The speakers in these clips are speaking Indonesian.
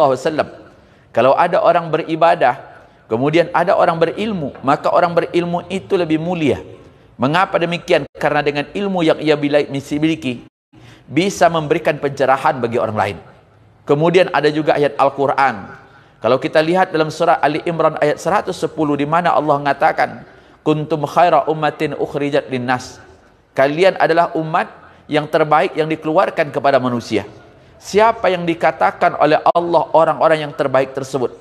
sallallahu alaihi wasallam, kalau ada orang beribadah, kemudian ada orang berilmu, maka orang berilmu itu lebih mulia. Mengapa demikian? Karena dengan ilmu yang ia miliki, bisa memberikan pencerahan bagi orang lain. Kemudian ada juga ayat Al-Quran. Kalau kita lihat dalam surah Ali Imran ayat 110, di mana Allah mengatakan, kuntum khaira ummatin ukhrijat linnas. Kalian adalah umat yang terbaik yang dikeluarkan kepada manusia. Siapa yang dikatakan oleh Allah orang-orang yang terbaik tersebut?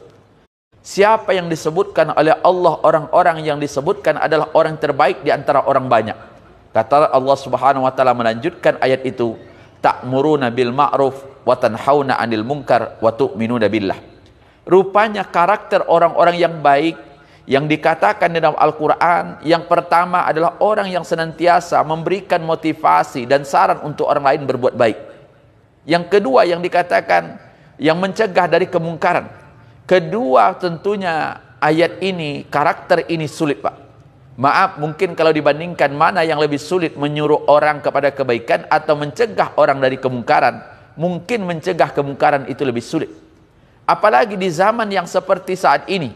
Siapa yang disebutkan oleh Allah orang-orang yang disebutkan adalah orang terbaik di antara orang banyak? Kata Allah Subhanahu wa taala melanjutkan ayat itu, ta'muruna bil ma'ruf wa tanhauna 'anil munkar wa tu'minuna billah. Rupanya karakter orang-orang yang baik yang dikatakan di dalam Al-Quran, yang pertama adalah orang yang senantiasa memberikan motivasi dan saran untuk orang lain berbuat baik. Yang kedua yang dikatakan, yang mencegah dari kemungkaran. Kedua tentunya ayat ini, karakter ini sulit Pak. Maaf, mungkin kalau dibandingkan mana yang lebih sulit, menyuruh orang kepada kebaikan atau mencegah orang dari kemungkaran, mungkin mencegah kemungkaran itu lebih sulit. Apalagi di zaman yang seperti saat ini,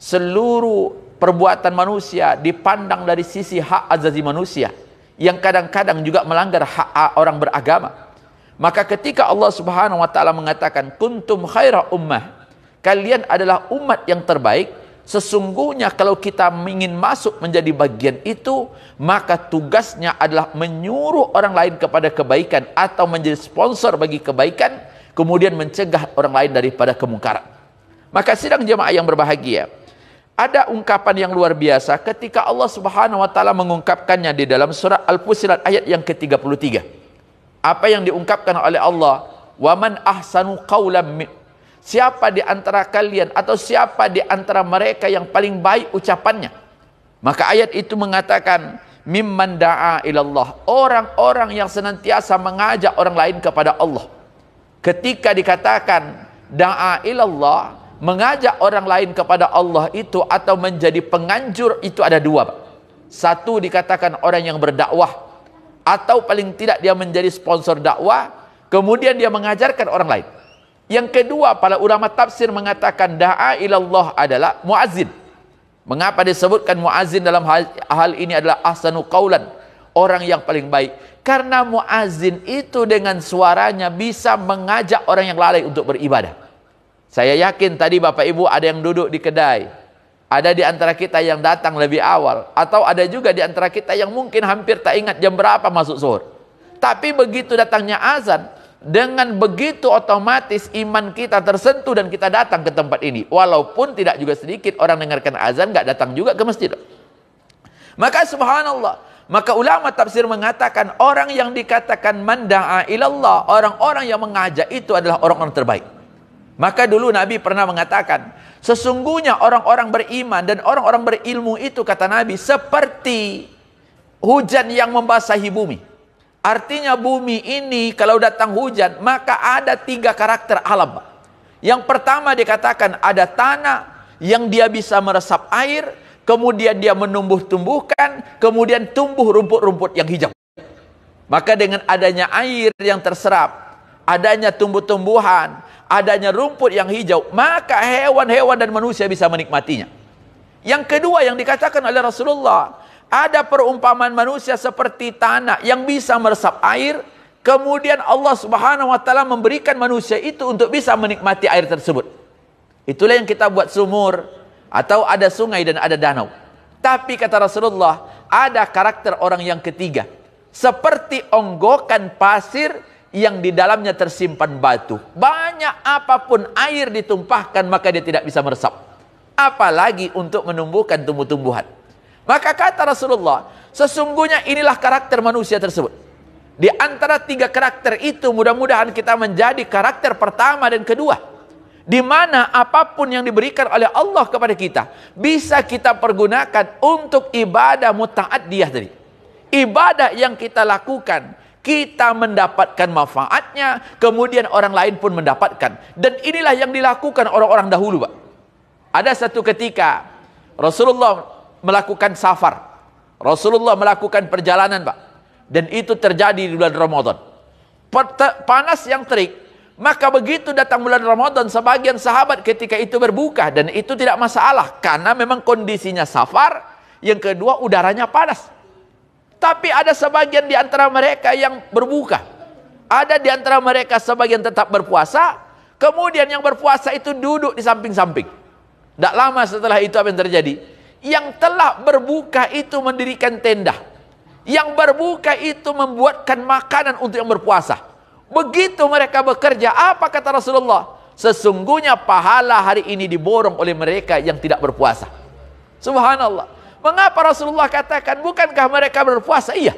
seluruh perbuatan manusia dipandang dari sisi hak azazi manusia, yang kadang-kadang juga melanggar hak orang beragama. Maka ketika Allah Subhanahu wa taala mengatakan kuntum khaira ummah, kalian adalah umat yang terbaik, sesungguhnya kalau kita ingin masuk menjadi bagian itu, maka tugasnya adalah menyuruh orang lain kepada kebaikan atau menjadi sponsor bagi kebaikan, kemudian mencegah orang lain daripada kemungkaran. Maka sidang jemaah yang berbahagia, ada ungkapan yang luar biasa ketika Allah Subhanahu wa taala mengungkapkannya di dalam surah Al-Fussilat ayat yang ke-33. Apa yang diungkapkan oleh Allah? Wa man ahsanu qawlan, siapa di antara kalian atau siapa di antara mereka yang paling baik ucapannya? Maka ayat itu mengatakan mimman da'a ilallah, orang-orang yang senantiasa mengajak orang lain kepada Allah. Ketika dikatakan da'a ilallah, mengajak orang lain kepada Allah itu atau menjadi penganjur, itu ada dua Pak. Satu dikatakan orang yang berdakwah, atau paling tidak dia menjadi sponsor dakwah, kemudian dia mengajarkan orang lain. Yang kedua, para ulama tafsir mengatakan da'a ilallah adalah muazzin. Mengapa disebutkan muazzin dalam hal ini adalah ahsanu qaulan, orang yang paling baik? Karena muazzin itu dengan suaranya bisa mengajak orang yang lalai untuk beribadah. Saya yakin tadi Bapak Ibu ada yang duduk di kedai, ada di antara kita yang datang lebih awal, atau ada juga di antara kita yang mungkin hampir tak ingat jam berapa masuk zuhur. Tapi begitu datangnya azan, dengan begitu otomatis iman kita tersentuh dan kita datang ke tempat ini. Walaupun tidak juga sedikit orang dengarkan azan nggak datang juga ke masjid. Maka subhanallah, maka ulama tafsir mengatakan orang yang dikatakan man da'a ilallah, orang-orang yang mengajak itu adalah orang-orang terbaik. Maka dulu Nabi pernah mengatakan, sesungguhnya orang-orang beriman dan orang-orang berilmu itu, kata Nabi, seperti hujan yang membasahi bumi. Artinya bumi ini kalau datang hujan, maka ada tiga karakter alam. Yang pertama dikatakan ada tanah yang dia bisa meresap air, kemudian dia menumbuh-tumbuhkan, kemudian tumbuh rumput-rumput yang hijau. Maka dengan adanya air yang terserap, adanya tumbuh-tumbuhan, adanya rumput yang hijau, maka hewan-hewan dan manusia bisa menikmatinya. Yang kedua yang dikatakan oleh Rasulullah, ada perumpamaan manusia seperti tanah yang bisa meresap air, kemudian Allah Subhanahu wa taala memberikan manusia itu untuk bisa menikmati air tersebut. Itulah yang kita buat sumur, atau ada sungai dan ada danau. Tapi kata Rasulullah, ada karakter orang yang ketiga, seperti onggokan pasir yang di dalamnya tersimpan batu. Banyak apapun air ditumpahkan, maka dia tidak bisa meresap. Apalagi untuk menumbuhkan tumbuh-tumbuhan. Maka kata Rasulullah, sesungguhnya inilah karakter manusia tersebut. Di antara tiga karakter itu, mudah-mudahan kita menjadi karakter pertama dan kedua, di mana apapun yang diberikan oleh Allah kepada kita, bisa kita pergunakan untuk ibadah muta'addiyah tadi. Ibadah yang kita lakukan, kita mendapatkan manfaatnya, kemudian orang lain pun mendapatkan. Dan inilah yang dilakukan orang-orang dahulu, Pak. Ada satu ketika Rasulullah melakukan safar, Rasulullah melakukan perjalanan, Pak. Dan itu terjadi di bulan Ramadan. Panas yang terik, Maka begitu datang bulan Ramadan, sebagian sahabat ketika itu berbuka, dan itu tidak masalah karena memang kondisinya safar. Yang kedua, udaranya panas. Tapi ada sebagian di antara mereka yang berbuka. Ada di antara mereka sebagian tetap berpuasa. Kemudian yang berpuasa itu duduk di samping-samping. Tidak lama setelah itu apa yang terjadi? Yang telah berbuka itu mendirikan tenda. Yang berbuka itu membuatkan makanan untuk yang berpuasa. Begitu mereka bekerja, apa kata Rasulullah? Sesungguhnya pahala hari ini diborong oleh mereka yang tidak berpuasa. Subhanallah. Mengapa Rasulullah katakan, bukankah mereka berpuasa? Iya.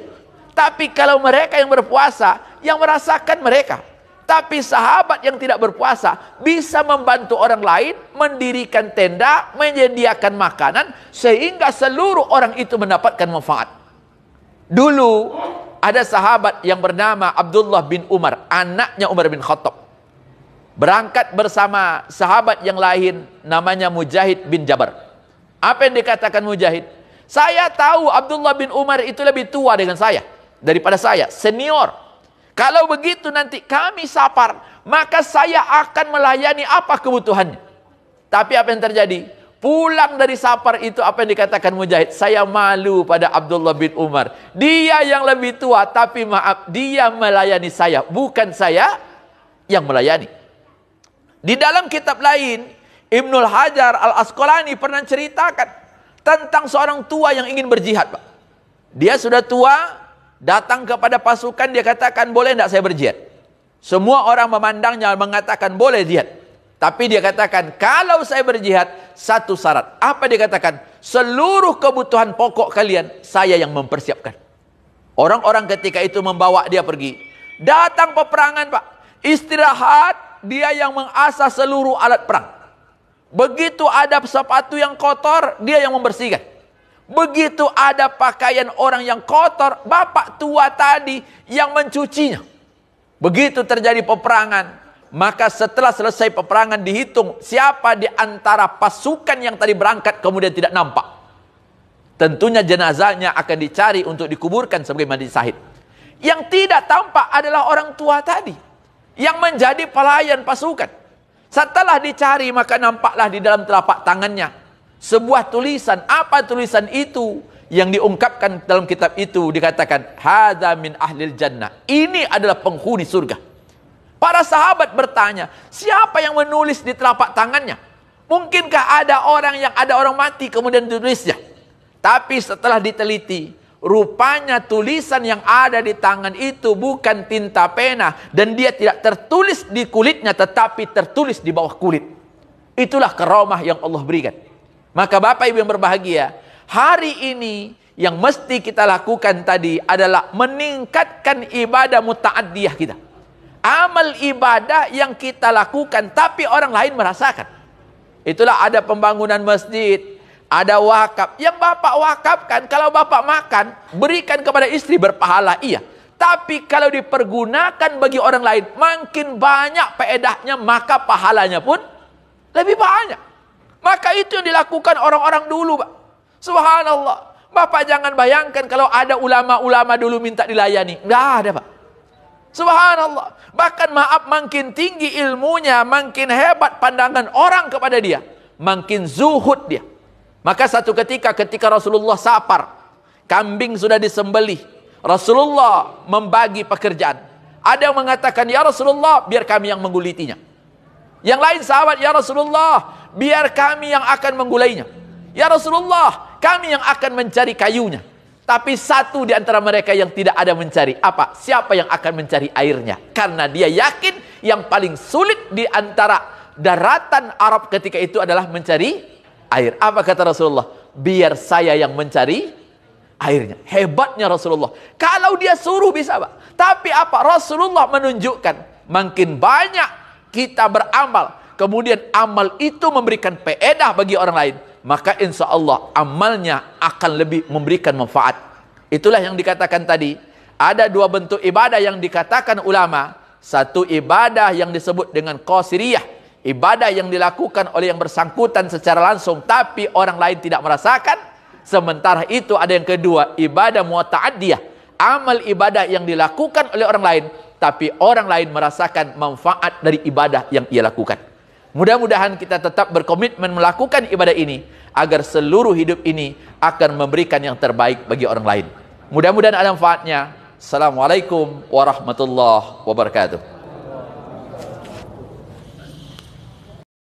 Tapi kalau mereka yang berpuasa, yang merasakan mereka. Tapi sahabat yang tidak berpuasa bisa membantu orang lain, mendirikan tenda, menyediakan makanan, sehingga seluruh orang itu mendapatkan manfaat. Dulu ada sahabat yang bernama Abdullah bin Umar, anaknya Umar bin Khattab. Berangkat bersama sahabat yang lain, namanya Mujahid bin Jabar. Apa yang dikatakan Mujahid? Saya tahu Abdullah bin Umar itu lebih tua dengan saya, daripada saya, senior. Kalau begitu nanti kami safar, maka saya akan melayani apa kebutuhannya. Tapi apa yang terjadi? Pulang dari safar itu apa yang dikatakan Mujahid? Saya malu pada Abdullah bin Umar. Dia yang lebih tua, tapi maaf, dia melayani saya, bukan saya yang melayani. Di dalam kitab lain, Ibnul Hajar Al-Asqalani pernah ceritakan tentang seorang tua yang ingin berjihad, Pak. Dia sudah tua, datang kepada pasukan, dia katakan, boleh tidak saya berjihad? Semua orang memandangnya, mengatakan boleh jihad. Tapi dia katakan, kalau saya berjihad, satu syarat. Apa dia katakan? Seluruh kebutuhan pokok kalian, saya yang mempersiapkan. Orang-orang ketika itu membawa dia pergi. Datang peperangan, Pak. Istirahat, dia yang mengasah seluruh alat perang. Begitu ada sepatu yang kotor, dia yang membersihkan. Begitu ada pakaian orang yang kotor, bapak tua tadi yang mencucinya. Begitu terjadi peperangan, maka setelah selesai peperangan dihitung siapa di antara pasukan yang tadi berangkat kemudian tidak nampak. Tentunya jenazahnya akan dicari untuk dikuburkan sebagai mati syahid. Yang tidak tampak adalah orang tua tadi, yang menjadi pelayan pasukan. Setelah dicari, maka nampaklah di dalam telapak tangannya sebuah tulisan. Apa tulisan itu? Yang diungkapkan dalam kitab itu dikatakan, hadza min ahlil jannah. Ini adalah penghuni surga. Para sahabat bertanya, siapa yang menulis di telapak tangannya? Mungkinkah ada orang mati kemudian tulisnya? Tapi setelah diteliti, rupanya tulisan yang ada di tangan itu bukan tinta pena, dan dia tidak tertulis di kulitnya, tetapi tertulis di bawah kulit. Itulah karamah yang Allah berikan. Maka Bapak Ibu yang berbahagia, hari ini yang mesti kita lakukan tadi adalah meningkatkan ibadah muta'addiyah kita. Amal ibadah yang kita lakukan tapi orang lain merasakan. Itulah ada pembangunan masjid, ada wakaf. Yang Bapak wakafkan, kalau Bapak makan, berikan kepada istri, berpahala, iya. Tapi kalau dipergunakan bagi orang lain, makin banyak faedahnya, maka pahalanya pun lebih banyak. Maka itu yang dilakukan orang-orang dulu, Pak. Subhanallah. Bapak jangan bayangkan kalau ada ulama-ulama dulu minta dilayani. Nggak ada, Pak. Subhanallah. Bahkan maaf, makin tinggi ilmunya, makin hebat pandangan orang kepada dia, makin zuhud dia. Maka satu ketika Rasulullah safar, kambing sudah disembelih, Rasulullah membagi pekerjaan. Ada yang mengatakan, ya Rasulullah, biar kami yang menggulitinya. Yang lain sahabat, ya Rasulullah, biar kami yang akan menggulainya. Ya Rasulullah, kami yang akan mencari kayunya. Tapi satu di antara mereka yang tidak ada mencari. Apa? Siapa yang akan mencari airnya? Karena dia yakin yang paling sulit di antara daratan Arab ketika itu adalah mencari air. Apa kata Rasulullah? Biar saya yang mencari airnya. Hebatnya Rasulullah. Kalau dia suruh bisa, Pak. Tapi apa? Rasulullah menunjukkan makin banyak kita beramal, kemudian amal itu memberikan faedah bagi orang lain, maka insya Allah amalnya akan lebih memberikan manfaat. Itulah yang dikatakan tadi. Ada dua bentuk ibadah yang dikatakan ulama. Satu ibadah yang disebut dengan qasiriyah, ibadah yang dilakukan oleh yang bersangkutan secara langsung tapi orang lain tidak merasakan. Sementara itu ada yang kedua, ibadah muta'addiyah, amal ibadah yang dilakukan oleh orang lain, tapi orang lain merasakan manfaat dari ibadah yang ia lakukan. Mudah-mudahan kita tetap berkomitmen melakukan ibadah ini, agar seluruh hidup ini akan memberikan yang terbaik bagi orang lain. Mudah-mudahan ada manfaatnya. Assalamualaikum warahmatullahi wabarakatuh.